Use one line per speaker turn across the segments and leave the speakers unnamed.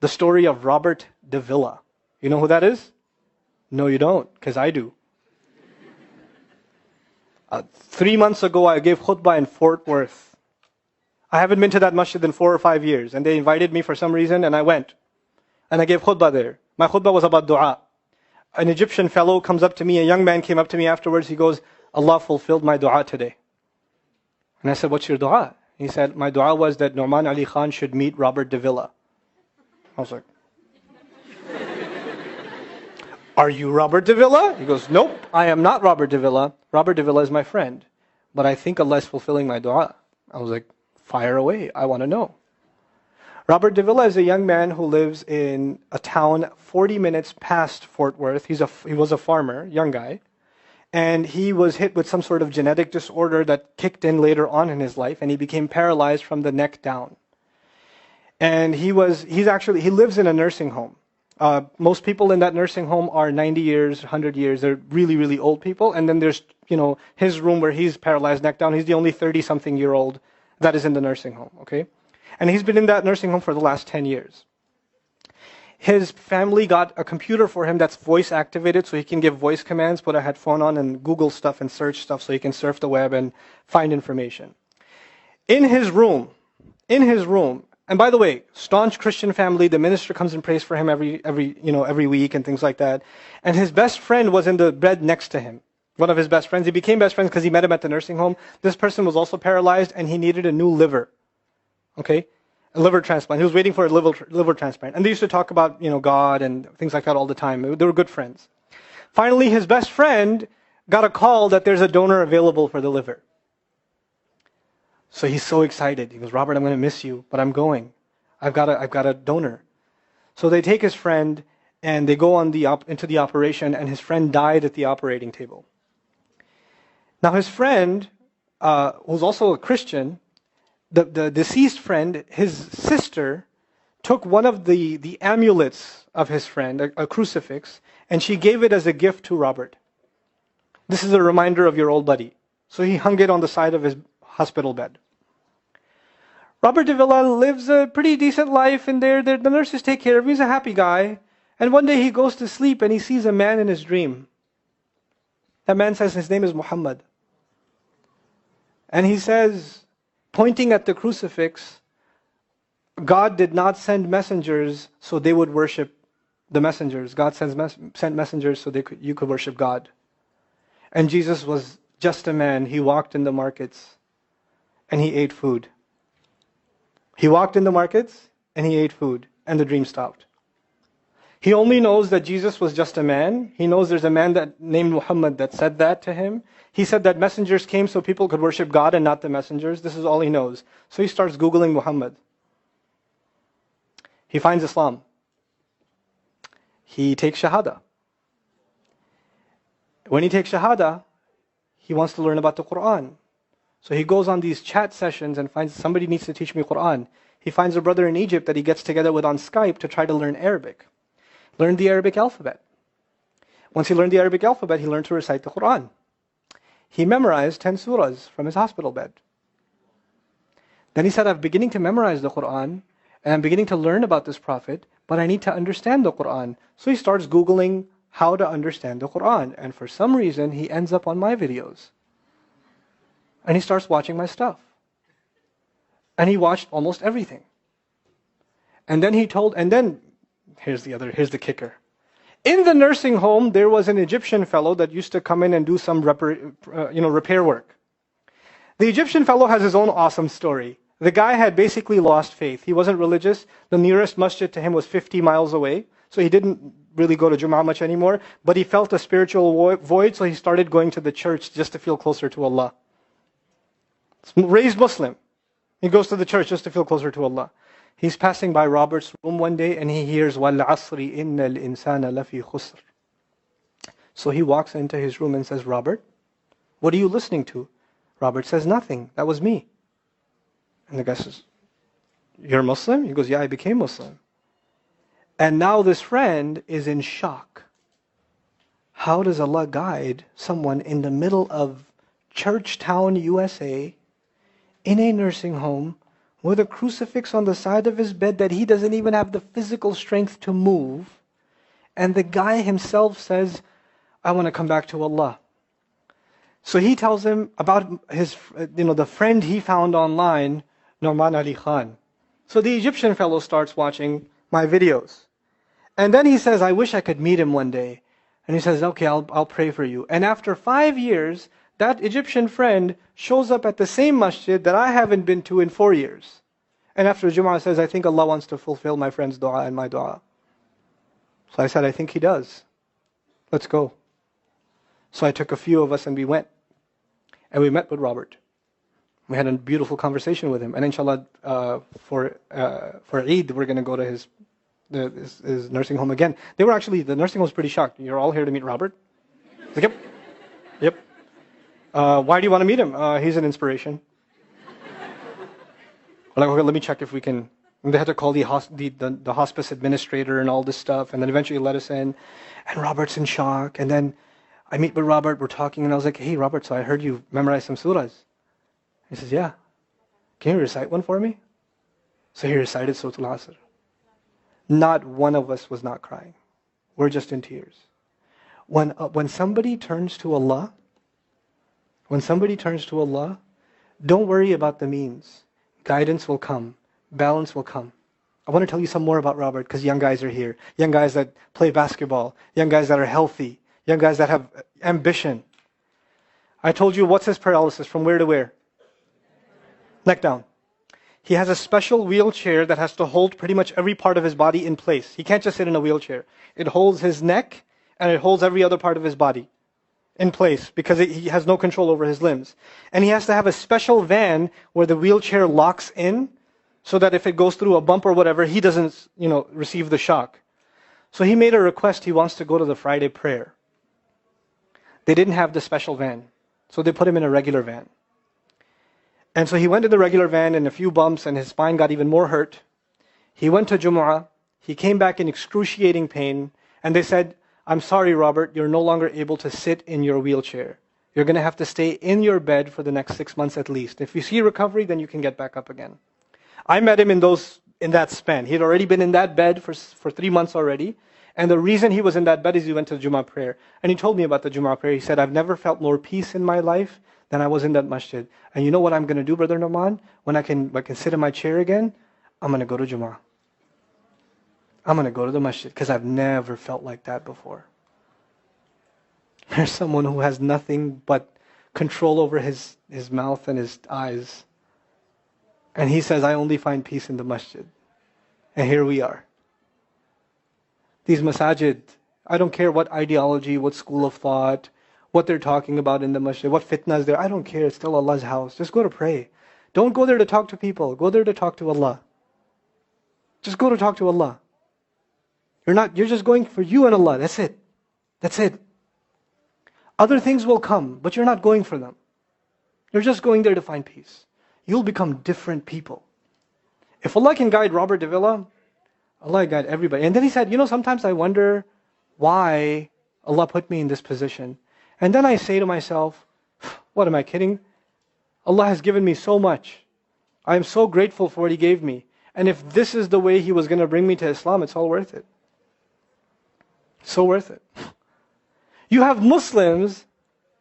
The story of Robert Davila. You know who that is? No, you don't, because I do. 3 months ago, I gave khutbah in Fort Worth. I haven't been to that masjid in 4 or 5 years, and they invited me for some reason, and I went. And I gave khutbah there. My khutbah was about dua. An Egyptian fellow comes up to me, a young man came up to me afterwards, he goes, Allah fulfilled my dua today. And I said, what's your dua? He said, my dua was that Nu'man Ali Khan should meet Robert Davila. I was like, are you Robert Davila? He goes, nope, I am not Robert Davila. Robert Davila is my friend. But I think Allah is fulfilling my dua. I was like, fire away, I want to know. Robert Davila is a young man who lives in a town 40 minutes past Fort Worth. He was a farmer, young guy. And he was hit with some sort of genetic disorder that kicked in later on in his life, and he became paralyzed from the neck down. And he lives in a nursing home. Most people in that nursing home are 90 years, 100 years. They're really, really old people. And then there's, his room where he's paralyzed neck down. He's the only 30-something-year-old that is in the nursing home, okay? And he's been in that nursing home for the last 10 years. His family got a computer for him that's voice activated, so he can give voice commands, put a headphone on and Google stuff and search stuff so he can surf the web and find information. In his room, and by the way, staunch Christian family, the minister comes and prays for him every week and things like that. And his best friend was in the bed next to him. One of his best friends. He became best friends because he met him at the nursing home. This person was also paralyzed and he needed a new liver. Okay? A liver transplant. He was waiting for a liver transplant. And they used to talk about, God and things like that all the time. They were good friends. Finally, his best friend got a call that there's a donor available for the liver. So he's so excited. He goes, Robert, I'm going to miss you, but I'm going. I've got a donor. So they take his friend and they go into the operation, and his friend died at the operating table. Now his friend, who's also a Christian, the deceased friend, his sister, took one of the amulets of his friend, a crucifix, and she gave it as a gift to Robert. This is a reminder of your old buddy. So he hung it on the side of his hospital bed. Robert Davila lives a pretty decent life in there. The nurses take care of him. He's a happy guy. And one day he goes to sleep and he sees a man in his dream. That man says his name is Muhammad. And he says, pointing at the crucifix, God did not send messengers so they would worship the messengers. God sent messengers so you could worship God. And Jesus was just a man. He walked in the markets and he ate food. He walked in the markets and he ate food, and the dream stopped. He only knows that Jesus was just a man. He knows there's a man named Muhammad that said that to him. He said that messengers came so people could worship God and not the messengers. This is all he knows. So he starts Googling Muhammad. He finds Islam. He takes Shahada. When he takes Shahada, he wants to learn about the Quran. So he goes on these chat sessions and finds somebody needs to teach me Quran. He finds a brother in Egypt that he gets together with on Skype to try to learn Arabic. Learn the Arabic alphabet. Once he learned the Arabic alphabet, he learned to recite the Quran. He memorized 10 surahs from his hospital bed. Then he said, I'm beginning to memorize the Quran, and I'm beginning to learn about this prophet, but I need to understand the Quran. So he starts Googling how to understand the Quran. And for some reason, he ends up on my videos. And he starts watching my stuff. And he watched almost everything. And then here's the kicker. In the nursing home, there was an Egyptian fellow that used to come in and do some repair work. The Egyptian fellow has his own awesome story. The guy had basically lost faith. He wasn't religious. The nearest masjid to him was 50 miles away. So he didn't really go to Jum'ah much anymore. But he felt a spiritual void, so he started going to the church just to feel closer to Allah. Raised Muslim. He goes to the church just to feel closer to Allah. He's passing by Robert's room one day and he hears وَالْعَصْرِ إِنَّ الْإِنسَانَ لَفِي خُسْرٍ. So he walks into his room and says, Robert, what are you listening to? Robert says, nothing. That was me. And the guy says, you're Muslim? He goes, yeah, I became Muslim. And now this friend is in shock. How does Allah guide someone in the middle of Churchtown, USA, in a nursing home, with a crucifix on the side of his bed that he doesn't even have the physical strength to move. And the guy himself says, I want to come back to Allah. So he tells him about his, the friend he found online, Nouman Ali Khan. So the Egyptian fellow starts watching my videos. And then he says, I wish I could meet him one day. And he says, okay, I'll pray for you. And after 5 years, that Egyptian friend shows up at the same masjid that I haven't been to in 4 years. And after Jum'ah says, I think Allah wants to fulfill my friend's dua and my dua. So I said, I think He does. Let's go. So I took a few of us and we went. And we met with Robert. We had a beautiful conversation with him. And inshallah, for Eid, we're going to go to his nursing home again. The nursing home was pretty shocked. You're all here to meet Robert? Like, yep. Yep. Why do you want to meet him? He's an inspiration. Like, okay, let me check if we can. And they had to call the hospice administrator and all this stuff, and then eventually let us in. And Robert's in shock. And then I meet with Robert, we're talking, and I was like, hey, Robert, so I heard you memorize some surahs. He says, yeah. Can you recite one for me? So he recited Surah Al-Asr. Not one of us was not crying. We're just in tears. When somebody turns to Allah, don't worry about the means. Guidance will come. Balance will come. I want to tell you some more about Robert because young guys are here. Young guys that play basketball. Young guys that are healthy. Young guys that have ambition. I told you what's his paralysis, from where to where? Neck down. He has a special wheelchair that has to hold pretty much every part of his body in place. He can't just sit in a wheelchair. It holds his neck and it holds every other part of his body in place because he has no control over his limbs. And he has to have a special van where the wheelchair locks in so that if it goes through a bump or whatever, he doesn't, receive the shock. So he made a request. He wants to go to the Friday prayer. They didn't have the special van, so they put him in a regular van. And so he went to the regular van and a few bumps and his spine got even more hurt. He went to Jumu'ah. He came back in excruciating pain. And they said, I'm sorry, Robert, you're no longer able to sit in your wheelchair. You're going to have to stay in your bed for the next 6 months at least. If you see recovery, then you can get back up again. I met him in that span. He had already been in that bed for 3 months already. And the reason he was in that bed is he went to the Jumu'ah prayer. And he told me about the Jumu'ah prayer. He said, I've never felt more peace in my life than I was in that masjid. And you know what I'm going to do, Brother Nouman? When I can sit in my chair again, I'm going to go to Jumu'ah. I'm going to go to the masjid because I've never felt like that before. There's someone who has nothing but control over his mouth and his eyes. And he says, I only find peace in the masjid. And here we are. These masajid, I don't care what ideology, what school of thought, what they're talking about in the masjid, what fitna is there. I don't care. It's still Allah's house. Just go to pray. Don't go there to talk to people. Go there to talk to Allah. Just go to talk to Allah. You're just going for you and Allah. That's it. That's it. Other things will come, but you're not going for them. You're just going there to find peace. You'll become different people. If Allah can guide Robert Davila, Allah guide everybody. And then he said, sometimes I wonder why Allah put me in this position. And then I say to myself, what am I kidding? Allah has given me so much. I am so grateful for what He gave me. And if this is the way He was going to bring me to Islam, it's all worth it. So worth it. You have Muslims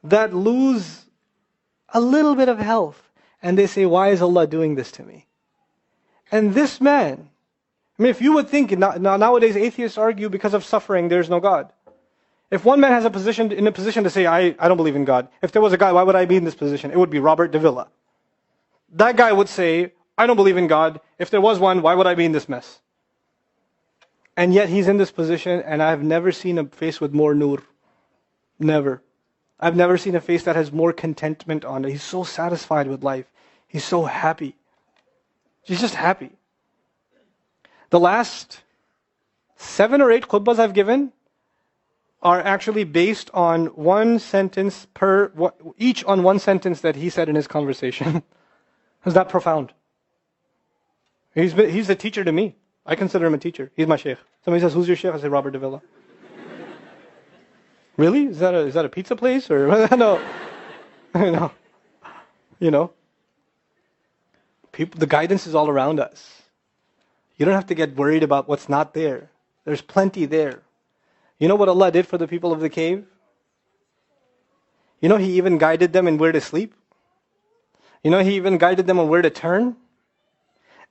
that lose a little bit of health and they say, why is Allah doing this to me? And this man, if you would think, nowadays atheists argue because of suffering, there's no God. If one man has in a position to say, I don't believe in God. If there was a God, why would I be in this position? It would be Robert Davila. That guy would say, I don't believe in God. If there was one, why would I be in this mess? And yet he's in this position, and I've never seen a face with more nur. Never. I've never seen a face that has more contentment on it. He's so satisfied with life. He's so happy. He's just happy. The last 7 or 8 khutbahs I've given are actually based on one sentence each on one sentence that he said in his conversation. Is that profound? He's a teacher to me. I consider him a teacher. He's my sheikh. Somebody says, who's your sheikh? I say, Robert Davila. Really? Is that a pizza place? Or no. No. the guidance is all around us. You don't have to get worried about what's not there. There's plenty there. You know what Allah did for the people of the cave? You know He even guided them in where to sleep. You know He even guided them on where to turn.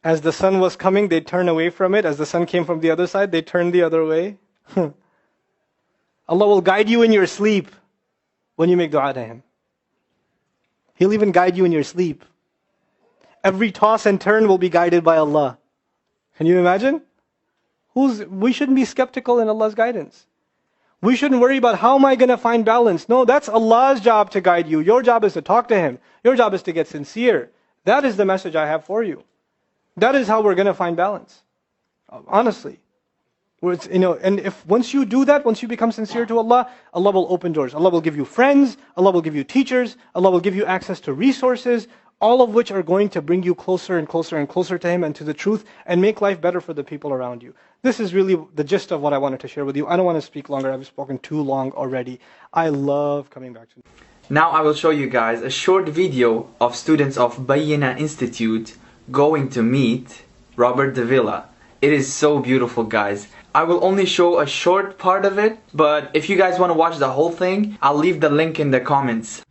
As the sun was coming, they'd turn away from it. As the sun came from the other side, they'd turn the other way. Allah will guide you in your sleep when you make dua to Him. He'll even guide you in your sleep. Every toss and turn will be guided by Allah. Can you imagine? We shouldn't be skeptical in Allah's guidance. We shouldn't worry about how am I going to find balance. No, that's Allah's job to guide you. Your job is to talk to Him. Your job is to get sincere. That is the message I have for you. That is how we're going to find balance. Honestly. And if once you do that, once you become sincere to Allah, Allah will open doors. Allah will give you friends. Allah will give you teachers. Allah will give you access to resources, all of which are going to bring you closer and closer and closer to Him and to the truth and make life better for the people around you. This is really the gist of what I wanted to share with you. I don't want to speak longer. I've spoken too long already. I love coming back to it.
Now I will show you guys a short video of students of Bayyina Institute going to meet Robert Davila. It is so beautiful, guys. I will only show a short part of it, but if you guys want to watch the whole thing, I'll leave the link in the comments.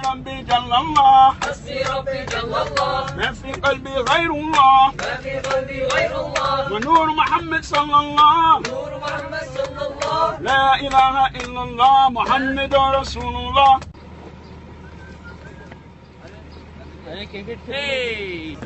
ربي جل الله حسبي ربي جل الله ما في قلبي غير الله ما في قلبي غير الله ونور محمد صلى الله نور محمد صلى الله لا إله إلا الله محمد رسول الله. Hey.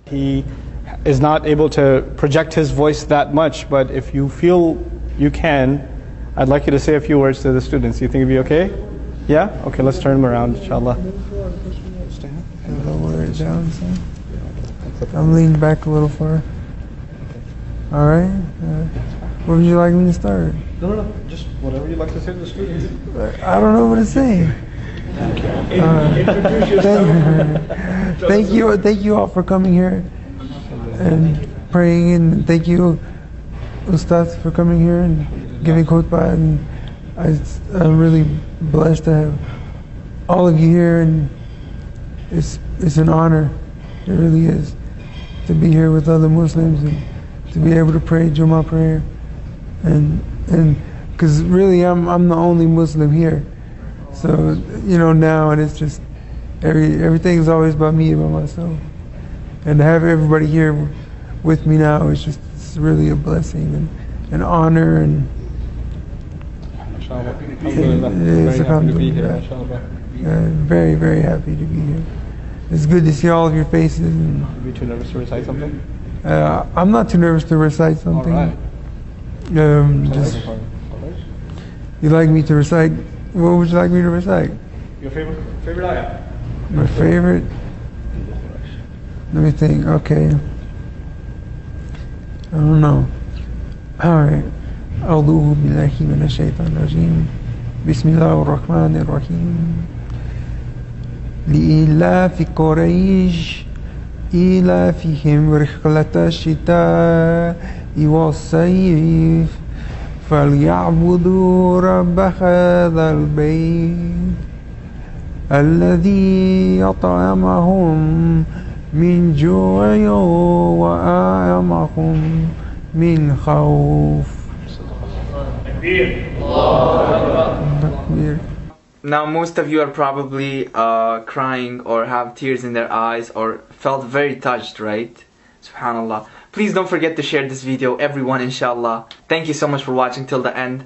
He is not able to project his voice that much, but if you feel you can, I'd like you to say a few words to the students. You think it'd be okay? Yeah? Okay, let's turn him around, inshallah.
Lower it down some. I'm leaning back a little far. Alright. Where would you like me to start?
No, just whatever you'd like to say to the students.
I don't know what to say. Thank you all for coming here and praying, and thank you Ustaz for coming here and giving khutbah, and I'm really blessed to have all of you here, and it's an honor, it really is, to be here with other Muslims and to be able to pray Jummah prayer, and because really I'm the only Muslim here. So, now, and it's just, everything's always about me and about myself. And to have everybody here with me now, it's really a blessing and an honor. And
very happy to be here,
very, very happy to be here. It's good to see all of your faces. And,
are you too nervous to recite something?
I'm not too nervous to recite something.
All right.
You like me to recite? What would you like me to recite?
Your favorite ayah?
My favorite? Let me think. Okay. I don't know. Alright. أعوذ بالله من الشيطان الرجيم. بسم الله الرحمن الرحيم. لإيلاف قريش إيلافهم رحلة الشتاء والصيف فليعبدوا رب هذا البيت الذي أطعمهم من جوع وآمنهم من خوف.
Now most of you are probably crying or have tears in their eyes or felt very touched, right? Subhanallah. Please don't forget to share this video, everyone, inshallah. Thank you so much for watching till the end.